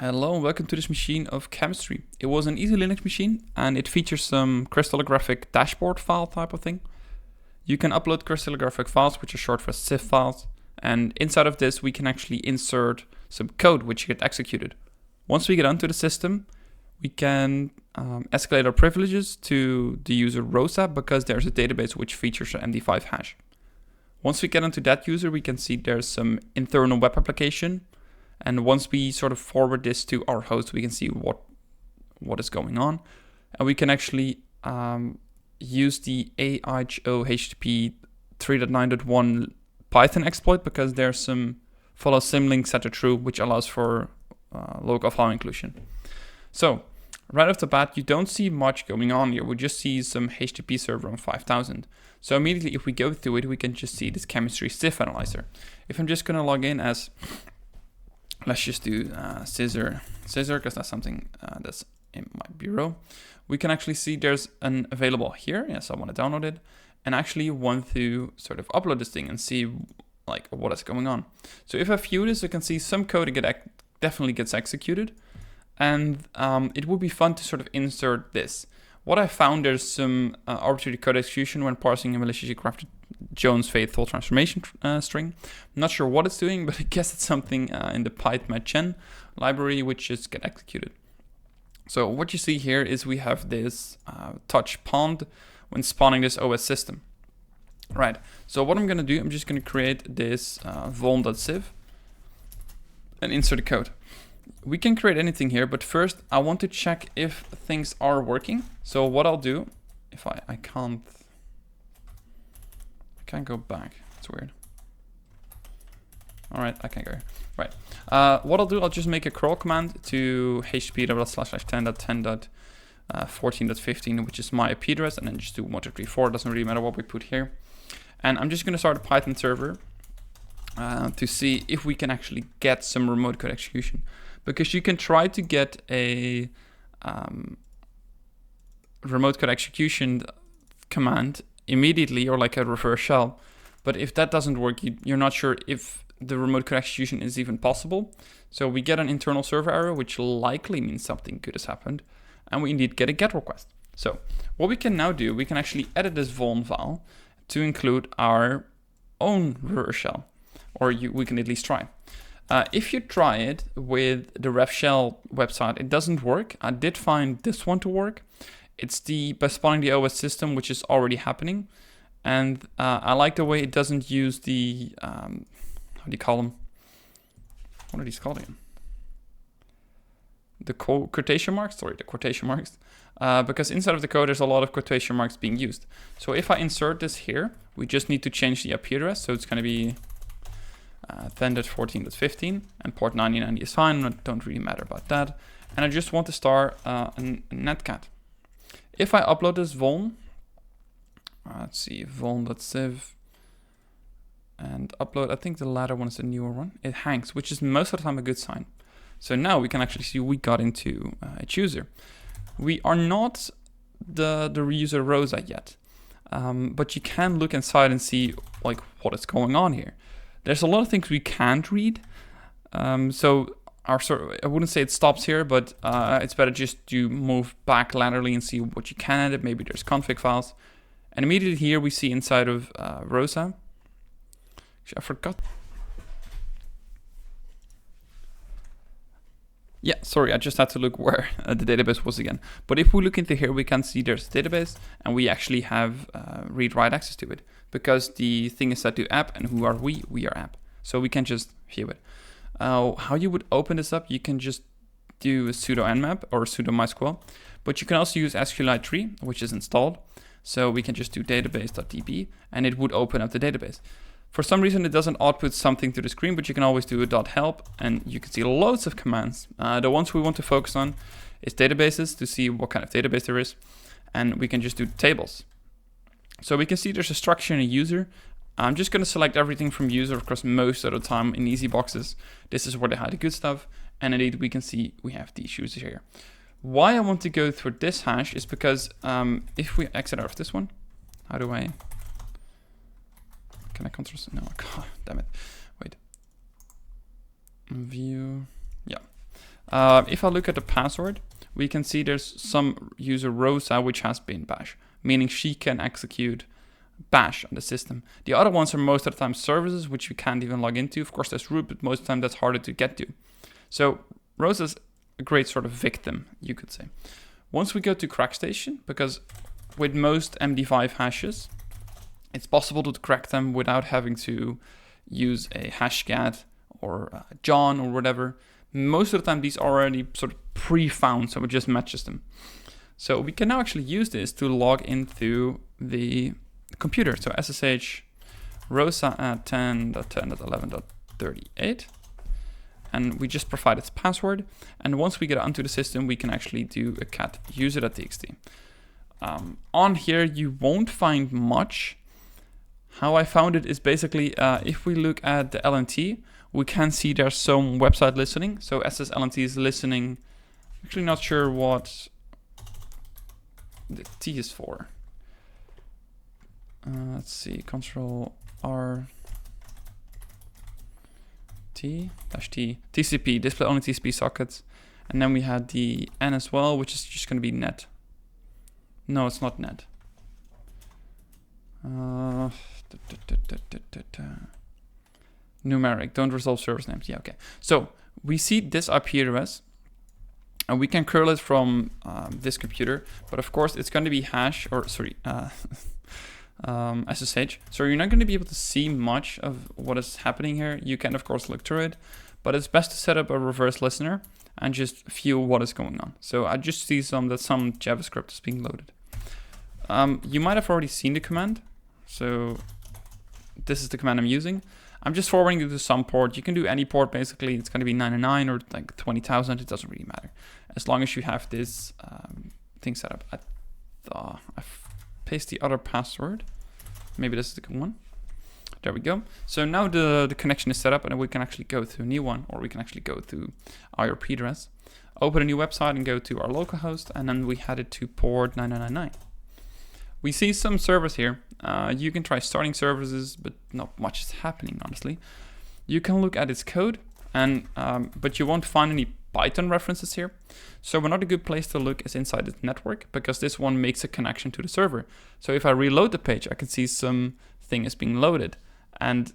Hello and welcome to this machine of chemistry. It was an easy Linux machine and it features some crystallographic dashboard file type of thing. You can upload crystallographic files, which are short for CIF files, and inside of this we can actually insert some code which get executed. Once we get onto the system, we can escalate our privileges to the user Rosa because there's a database which features an MD5 hash. Once we get onto that user, we can see there's some internal web application. And once we sort of forward this to our host, we can see what is going on. And we can actually use the AHO HTB 3.9.1 Python exploit because there's some follow symlinks set to true, which allows for local file inclusion. So right off the bat, you don't see much going on here. We just see some HTTP server on 5000. So immediately if we go through it, we can just see this chemistry CIF analyzer. If I'm just going to log in as... Let's just do scissor because that's something that's in my bureau. We can actually see there's an available here. Yes, I want to download it and actually want to sort of upload this thing and see like what is going on. So if I view this, you can see some code definitely gets executed, and it would be fun to sort of insert this. What I found, there's some arbitrary code execution when parsing a maliciously crafted Jones faithful transformation string. I'm not sure what it's doing, but I guess it's something in the pythmatgen library which just get executed. So what you see here is we have this touch pond when spawning this OS system. Right, so what I'm going to do, I'm just going to create this vuln.civ and insert the code. We can create anything here, but first I want to check if things are working. So what I'll do, if I can't go back, it's weird. All right, I can go here. Right, what I'll do, I'll just make a crawl command to http://10.10.14.15, which is my IP address, and then just do 1234. Doesn't really matter what we put here. And I'm just going to start a Python server to see if we can actually get some remote code execution. Because you can try to get a remote code execution command immediately, or like a reverse shell. But if that doesn't work, you're not sure if the remote code execution is even possible. So we get an internal server error, which likely means something good has happened. And we indeed get a GET request. So what we can now do, we can actually edit this vuln file to include our own reverse shell. Or we can at least try. If you try it with the ref shell website, it doesn't work. I did find this one to work. It's by spawning the OS system, which is already happening. And I like the way it doesn't use the, how do you call them? What are these called again? The quotation marks? Sorry, the quotation marks. Because inside of the code, there's a lot of quotation marks being used. So if I insert this here, we just need to change the IP address. So it's going to be 10.14.15 and port 9090 is fine. Don't really matter about that. And I just want to start a netcat. If I upload this vuln, let's see, vuln.civ and upload, I think the latter one is the newer one. It hangs, which is most of the time a good sign. So now we can actually see we got into a user. We are not the user Rosa yet, but you can look inside and see like what is going on here. There's a lot of things we can't read. So I wouldn't say it stops here, but it's better just to move back laterally and see what you can edit. Maybe there's config files. And immediately here we see inside of Rosa. Actually, I forgot. Yeah, sorry, I just had to look where the database was again. But if we look into here, we can see there's a database and we actually have read-write access to it because the thing is set to app, and who are we? We are app. So we can just view it. How you would open this up, you can just do a sudo nmap or sudo mysql, but you can also use SQLite tree, which is installed. So we can just do database.db and it would open up the database. For some reason, it doesn't output something to the screen, but you can always do a .help and you can see loads of commands. The ones we want to focus on is databases to see what kind of database there is. And we can just do tables. So we can see there's a structure in a user. I'm just going to select everything from user, of course, most of the time in easy boxes. This is where they hide the good stuff. And indeed, we can see we have these users here. Why I want to go through this hash is because if we exit out of this one, how do I... Can I control? No, God, damn it. Wait. View. Yeah. If I look at the password, we can see there's some user Rosa which has bin bash, meaning she can execute bash on the system. The other ones are most of the time services which we can't even log into. Of course there's root, but most of the time that's harder to get to. So Rosa's a great sort of victim, you could say. Once we go to CrackStation, because with most MD5 hashes, it's possible to crack them without having to use a hashcat or John or whatever. Most of the time these are already sort of pre-found, so it just matches them. So we can now actually use this to log into the computer. So SSH Rosa at 10.10.11.38. And we just provide its password. And once we get onto the system, we can actually do a cat user.txt. On here, you won't find much. How I found it is basically, if we look at the LNT, we can see there's some website listening. So SSLNT is listening. Actually not sure what the T is for. Let's see, Control R T -T TCP, display only TCP sockets. And then we had the N as well, which is just going to be net. No, it's not net. Numeric, don't resolve service names. Yeah, okay. So we see this IP address, and we can curl it from this computer, but of course it's going to be hash, or sorry, SSH. So you're not going to be able to see much of what is happening here. You can of course look through it, but it's best to set up a reverse listener and just feel what is going on. So I just see that some JavaScript is being loaded. You might have already seen the command. So this is the command I'm using. I'm just forwarding it to some port. You can do any port basically. It's going to be 99 or like 20,000. It doesn't really matter. As long as you have this thing set up. I paste the other password. Maybe this is the good one. There we go. So now the connection is set up, and we can actually go to a new one, or we can actually go to our IP address, open a new website and go to our localhost, and then we had it to port 9999. We see some servers here. You can try starting services, but not much is happening, honestly. You can look at its code, and but you won't find any Python references here. So another good place to look is inside the network, because this one makes a connection to the server. So if I reload the page, I can see some thing is being loaded. And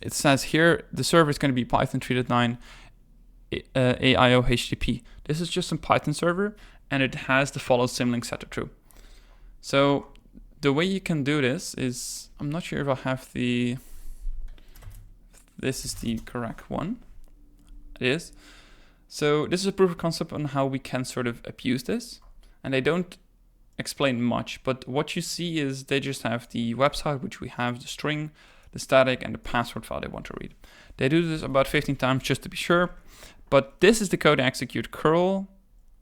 it says here, the server is going to be Python 3.9 AIO HTTP. This is just some Python server, and it has the follow symlink set to true. So the way you can do this is, I'm not sure if I have this is the correct one. It is. So this is a proof of concept on how we can sort of abuse this. And they don't explain much, but what you see is they just have the website, which we have the string, the static, and the password file they want to read. They do this about 15 times just to be sure, but this is the code to execute curl,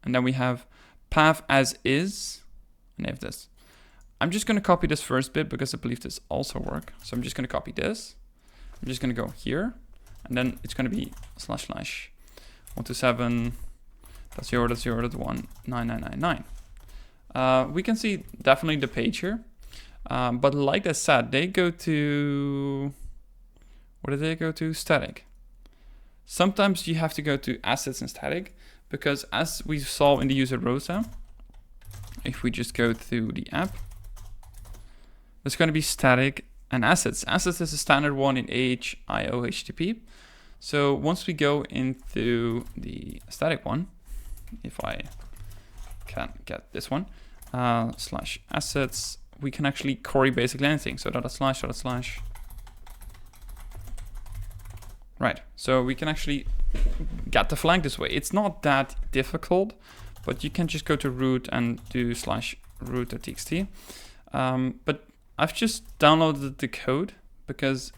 and then we have path as is, and they have this. I'm just going to copy this first bit because I believe this also works. So I'm just going to copy this. I'm just going to go here, and then it's going to be //127.0.0.19999. We can see definitely the page here, but like I said, they go to, what did they go to? Static. Sometimes you have to go to assets and static, because as we saw in the user Rosa, if we just go to the app, there's going to be static and assets. Assets is a standard one in AIO HTTP. So once we go into the static one, if I can get this one, /assets, we can actually query basically anything. So // right. So we can actually get the flag this way. It's not that difficult, but you can just go to root and do /root.txt. But I've just downloaded the code because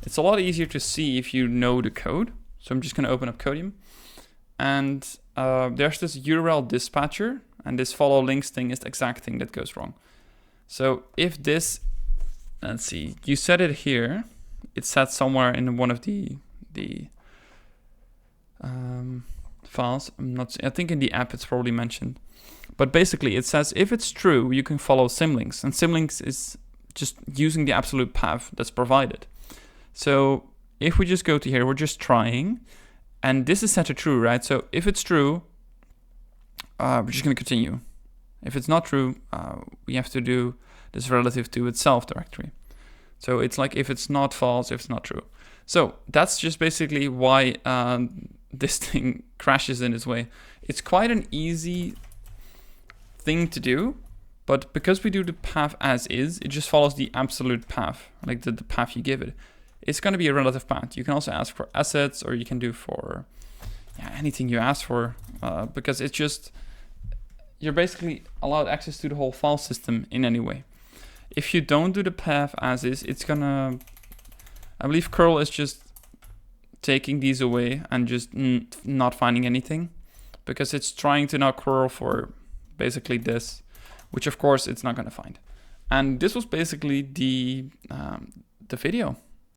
it's a lot easier to see if you know the code. So I'm just going to open up Codium, and there's this URL dispatcher, and this follow links thing is the exact thing that goes wrong. So if this, let's see, you set it here, it's set somewhere in one of the files. I think in the app it's probably mentioned. But basically it says if it's true, you can follow symlinks, and symlinks is just using the absolute path that's provided. So if we just go to here, we're just trying, And this is set to true, right? So if it's true, we're just going to continue. If it's not true, we have to do this relative to itself directory. So it's like if it's not false, if it's not true. So that's just basically why this thing crashes in this way. It's quite an easy thing to do, but because we do the path as is, it just follows the absolute path, like the path you give it. It's going to be a relative path. You can also ask for assets, or you can do for anything you ask for, because it's just, you're basically allowed access to the whole file system in any way. If you don't do the path as is, it's gonna, I believe curl is just taking these away and just not finding anything, because it's trying to now curl for basically this, which of course it's not gonna find. And this was basically the video.